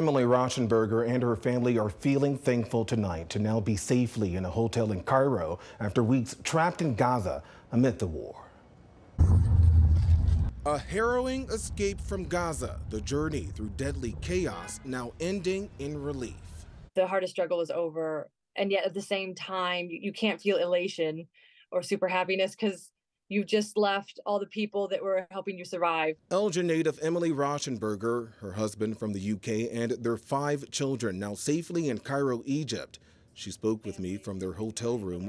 Emily Rauschenberger and her family are feeling thankful tonight to now be safely in a hotel in Cairo after weeks trapped in Gaza amid the war. A harrowing escape from Gaza, the journey through deadly chaos now ending in relief. The hardest struggle is over, and yet at the same time, you can't feel elation or super happiness because you've just left all the people that were helping you survive. Elgin native Emily Rauschenberger, her husband from the UK, and their 5 children now safely in Cairo, Egypt. She spoke with me from their hotel room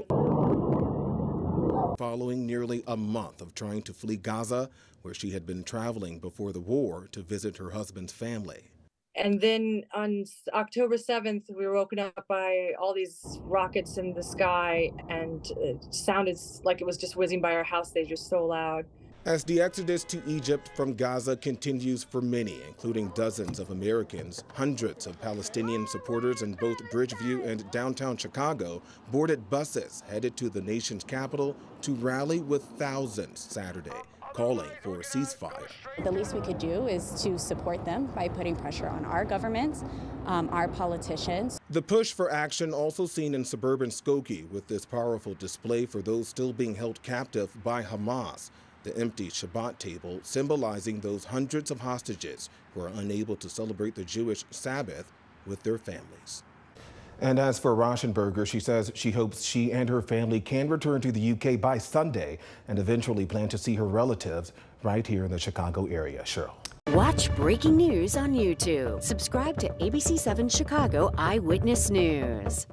following nearly a month of trying to flee Gaza, where she had been traveling before the war to visit her husband's family. And then on October 7th, we were woken up by all these rockets in the sky, and it sounded like it was just whizzing by our house. They were just so loud. As the exodus to Egypt from Gaza continues for many, including dozens of Americans, hundreds of Palestinian supporters in both Bridgeview and downtown Chicago boarded buses headed to the nation's capital to rally with thousands Saturday, calling for a ceasefire. The least we could do is to support them by putting pressure on our governments, our politicians. The push for action also seen in suburban Skokie with this powerful display for those still being held captive by Hamas. The empty Shabbat table symbolizing those hundreds of hostages who are unable to celebrate the Jewish Sabbath with their families. And as for Rauschenberger, she says she hopes she and her family can return to the UK by Sunday and eventually plan to see her relatives right here in the Chicago area. Cheryl. Watch breaking news on YouTube. Subscribe to ABC7 Chicago Eyewitness News.